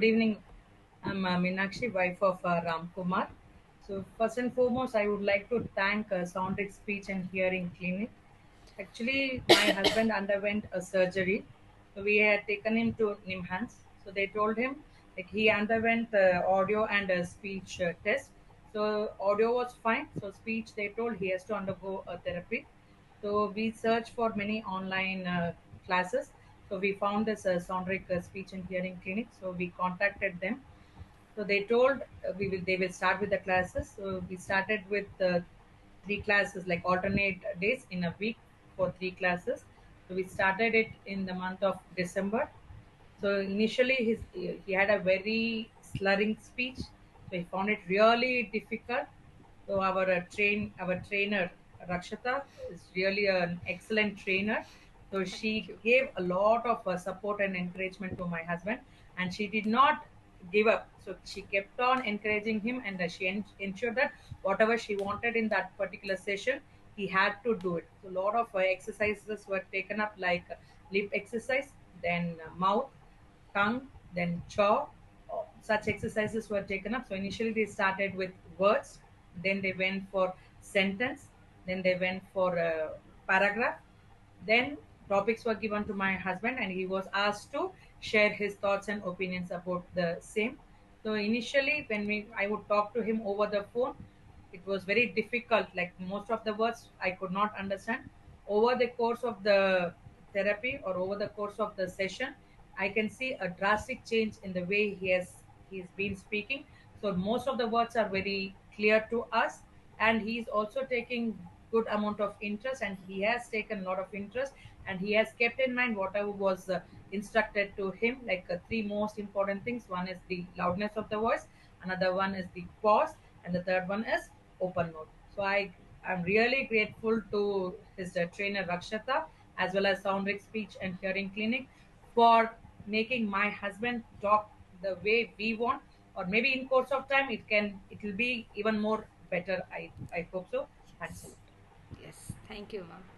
evening. I'm Meenakshi, wife of Ram Kumar. So, first and foremost, I would like to thank Soundric Speech and Hearing Clinic. Actually, my husband underwent a surgery. So we had taken him to NIMHANS. So they told him like he underwent audio and speech test. So audio was fine. So speech they told he has to undergo a therapy. So we searched for many online classes. So we found this Soundric Speech and Hearing Clinic. So we contacted them. So they told they will start with the classes. So we started with three classes, like alternate days in a week for three classes. So we started it in the month of December. So initially, he had a very slurring speech, so he found it really difficult. So our trainer Rakshata is really an excellent trainer. So Thank she you. gave a lot of support and encouragement to my husband, and she did not give up. So she kept on encouraging him, and she ensured that whatever she wanted in that particular session, he had to do it. So a lot of exercises were taken up, like lip exercise, then mouth, tongue, then jaw. Such exercises were taken up. So initially they started with words, then they went for sentence, then they went for paragraph, then topics were given to my husband, and he was asked to share his thoughts and opinions about the same. So initially, when I would talk to him over the phone, it was very difficult. Like most of the words I could not understand. Over the course of the therapy or over the course of the session, I can see a drastic change in the way he's been speaking. So most of the words are very clear to us, and he's also taking good amount of interest, and he has taken a lot of interest, and he has kept in mind whatever was instructed to him, like three most important things. One is the loudness of the voice, another one is the pause, and the third one is open mode. So I'm really grateful to his trainer Rakshata, as well as Soundric Speech and Hearing Clinic, for making my husband talk the way we want, or maybe in course of time it will be even more better. I hope so. Thanks a lot. Yes, thank you, ma'am.